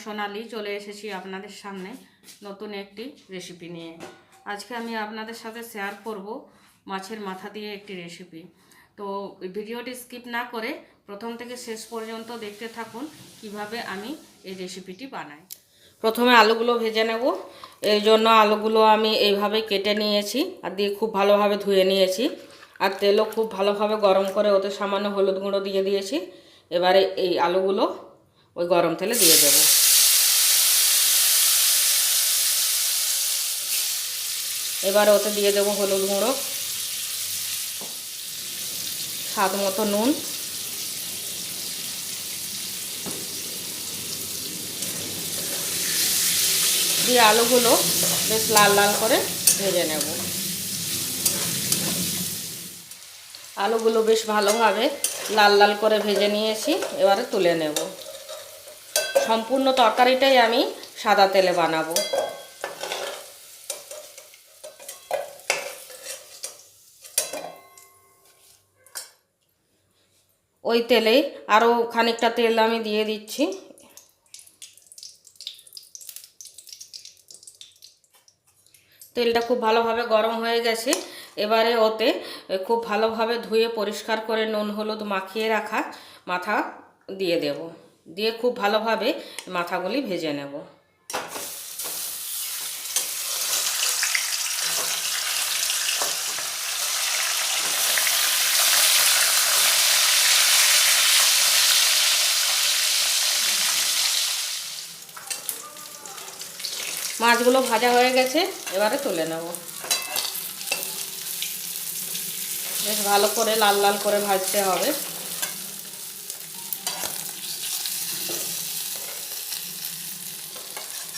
সোনালি চলে এসেছি আপনাদের সামনে নতুন একটি রেসিপি নিয়ে। আজকে আমি আপনাদের সাথে শেয়ার করব মাছের মাথা দিয়ে একটি রেসিপি। তো ভিডিওটি স্কিপ না করে প্রথম থেকে শেষ পর্যন্ত দেখতে থাকুন কিভাবে আমি এই রেসিপিটি বানাই। প্রথমে আলুগুলো ভেজে নেব। এই জন্য আলুগুলো আমি এইভাবে কেটে নিয়েছি আর দিয়ে খুব ভালোভাবে ধুয়ে নিয়েছি। আর তেলও খুব ভালোভাবে গরম করে ওতে সামান্য হলুদ গুঁড়ো দিয়ে দিয়েছি। এবারে এই আলুগুলো ওই গরম তেলে দিয়ে দেব। এবারে ওতে দিয়ে দেব হলুদ গুঁড়ো, স্বাদ মতো নুন, দিয়ে আলুগুলো বেশ লাল লাল করে ভেজে নেব। আলুগুলো বেশ ভালোভাবে লাল লাল করে ভেজে নিয়েছি, এবারে তুলে নেব। সম্পূর্ণ তরকারিটাই আমি সাদা তেলে বানাবো। ওই তেলেই আরও খানিকটা তেল আমি দিয়ে দিচ্ছি। তেলটা খুব ভালোভাবে গরম হয়ে গেছে। এবারে ওতে খুব ভালোভাবে ধুয়ে পরিষ্কার করে নুন হলুদ মাখিয়ে রাখা মাথা দিয়ে দেব। দিয়ে খুব ভালোভাবে মাথাগুলি ভেজে নেব। মাছগুলো ভাজা হয়ে গেছে, এবারে তুলে নেব। বেশ ভালো করে লাল লাল করে ভাজতে হবে।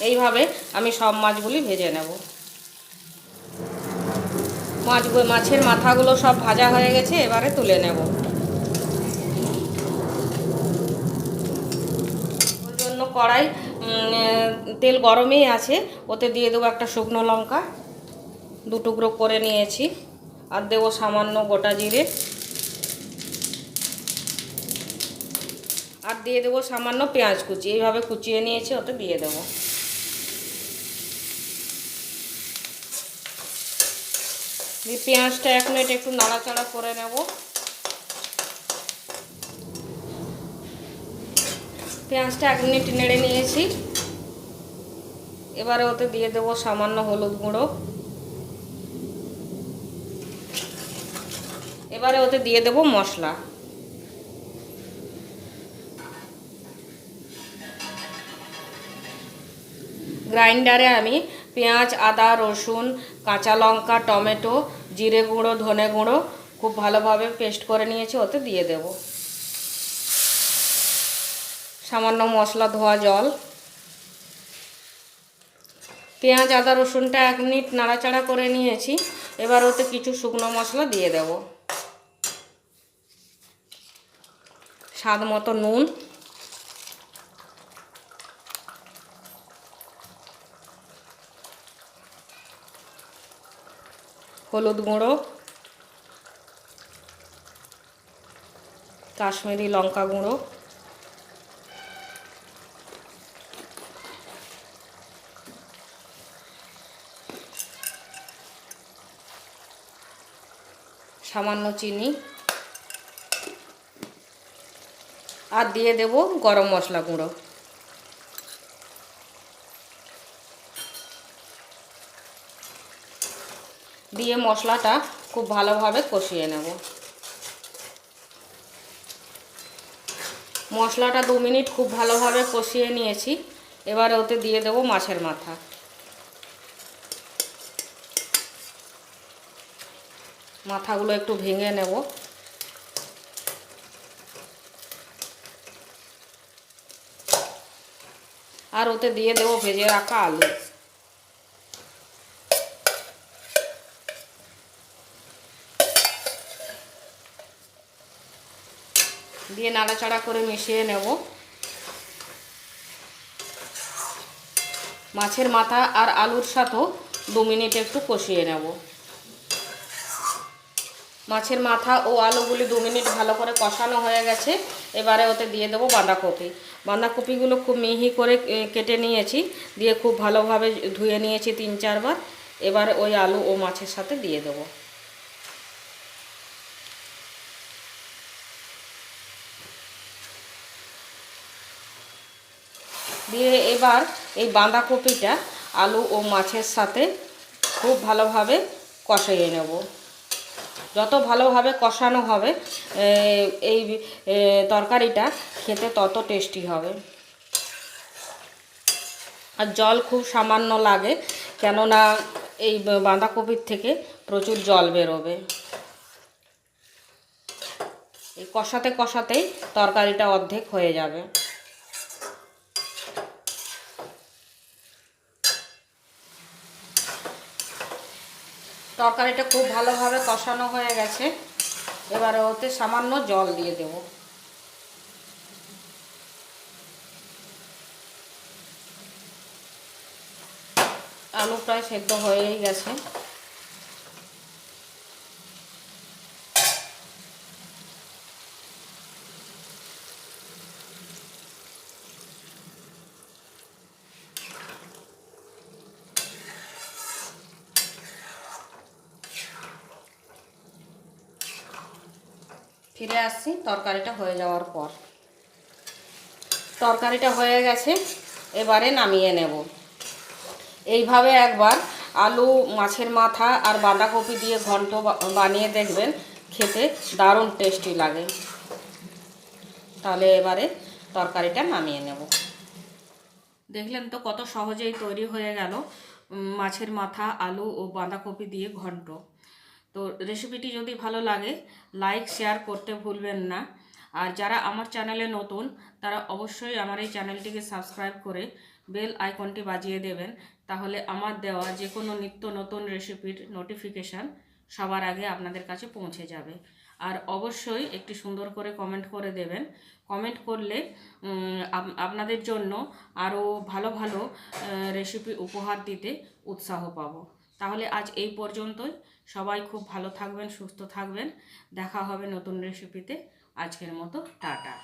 এইভাবে আমি সব মাছগুলি ভেজে নেব। মাছের মাথাগুলো সব ভাজা হয়ে গেছে, এবারে তুলে নেব। ওর জন্য কড়াই তেল গরমই আছে, ওতে দিয়ে দেবো একটা শুকনো লঙ্কা, দু টুকরো করে নিয়েছি, আর দেবো সামান্য গোটা জিরে, আর দিয়ে দেবো সামান্য পেঁয়াজ কুচি, এইভাবে কুচিয়ে নিয়েছি, ওতে দিয়ে দেবো। পেঁয়াজটা 1 মিনিট একটু নাড়াচাড়া করে নেব। পেঁয়াজটা 1 মিনিট নেড়ে নিয়েছি। এবারে ওতে দিয়ে দেবো সামান্য হলুদ গুঁড়ো। এবারে ওতে দিয়ে দেবো মশলা। গ্রাইন্ডারে আমি পেঁয়াজ আদা রসুন কাঁচা লঙ্কা টমেটো জিরে গুঁড়ো ধনে গুঁড়ো খুব ভালোভাবে পেস্ট করে নিয়েছি, ওতে দিয়ে দেব। সামান্য মশলা ধোয়া জল। পেঁয়াজ আদা রসুনটা 1 মিনিট নাড়াচাড়া করে নিয়েছি। এবার ওতে কিছু শুকনো মশলা দিয়ে দেব। স্বাদ মতো নুন, হলুদ গুঁড়ো, কাশ্মীরি লঙ্কা গুঁড়ো, সামান্য চিনি, আর দিয়ে দেব গরম মশলা গুঁড়ো। দিয়ে মশলাটা খুব ভালোভাবে কষিয়ে নেব। মশলাটা 2 মিনিট খুব ভালোভাবে কষিয়ে নিয়েছি। এবারে ওতে দিয়ে দেব মাছের মাথা। মাথাগুলো একটু ভেঙে নেব। আর ওতে দিয়ে দেব ভেজে রাখা আলু। দিয়ে নাড়াচাড়া করে মিশিয়ে নেব। মাছের মাথা আর আলুর সাথেও 2 মিনিট একটু কষিয়ে নেব। মাছের মাথা ও আলুগুলি 2 মিনিট ভালো করে কষানো হয়ে গেছে। এবারে ওতে দিয়ে দেবো বাঁধাকপি। বাঁধাকপিগুলো খুব মিহি করে কেটে নিয়েছি, দিয়ে খুব ভালোভাবে ধুয়ে নিয়েছি 3-4 বার। এবার ওই আলু ও মাছের সাথে দিয়ে দেবো। দিয়ে এবার এই বাঁধাকপিটা আলু ও মাছের সাথে খুব ভালোভাবে কষিয়ে নেব। যত ভালোভাবে কষানো হবে এই তরকারিটা খেতে তত টেস্টি হবে। আর জল খুব সামান্য লাগে, কেননা এই বাঁধাকপির থেকে প্রচুর জল বেরোবে। এই কষাতে কষাতেই তরকারিটা অর্ধেক হয়ে যাবে। তরকারিটা খুব ভালোভাবে কষানো হয়ে গেছে। এবারে ওতে সামান্য জল দিয়ে দেব। আলু প্রায় সেদ্ধ হয়েই গেছে। ফিরে আসছি তরকারিটা হয়ে যাওয়ার পর। তরকারিটা হয়ে গেছে, এবারে নামিয়ে নেব। এইভাবে একবার আলু, মাছের মাথা আর বাঁধাকপি দিয়ে ঘন্ট বানিয়ে দেখবেন, খেতে দারুণ টেস্টি লাগে। তাহলে এবারে তরকারিটা নামিয়ে নেব। দেখলেন তো কত সহজেই তৈরি হয়ে গেল মাছের মাথা, আলু ও বাঁধাকপি দিয়ে ঘন্ট। তো রেসিপিটি যদি ভালো লাগে লাইক শেয়ার করতে ভুলবেন না। আর যারা আমার চ্যানেলে নতুন তারা অবশ্যই আমার এই চ্যানেলটিকে সাবস্ক্রাইব করে বেল আইকনটি বাজিয়ে দেবেন, তাহলে আমার দেওয়া যে কোনো নিত্য নতুন রেসিপির নোটিফিকেশান সবার আগে আপনাদের কাছে পৌঁছে যাবে। আর অবশ্যই একটি সুন্দর করে কমেন্ট করে দেবেন। কমেন্ট করলে আপনাদের জন্য আরও ভালো ভালো রেসিপি উপহার দিতে উৎসাহ পাবো। তাহলে আজ এই পর্যন্তই। সবাই খুব ভালো থাকবেন, সুস্থ থাকবেন। দেখা হবে নতুন রেসিপিতে। আজকের মতো টাটা।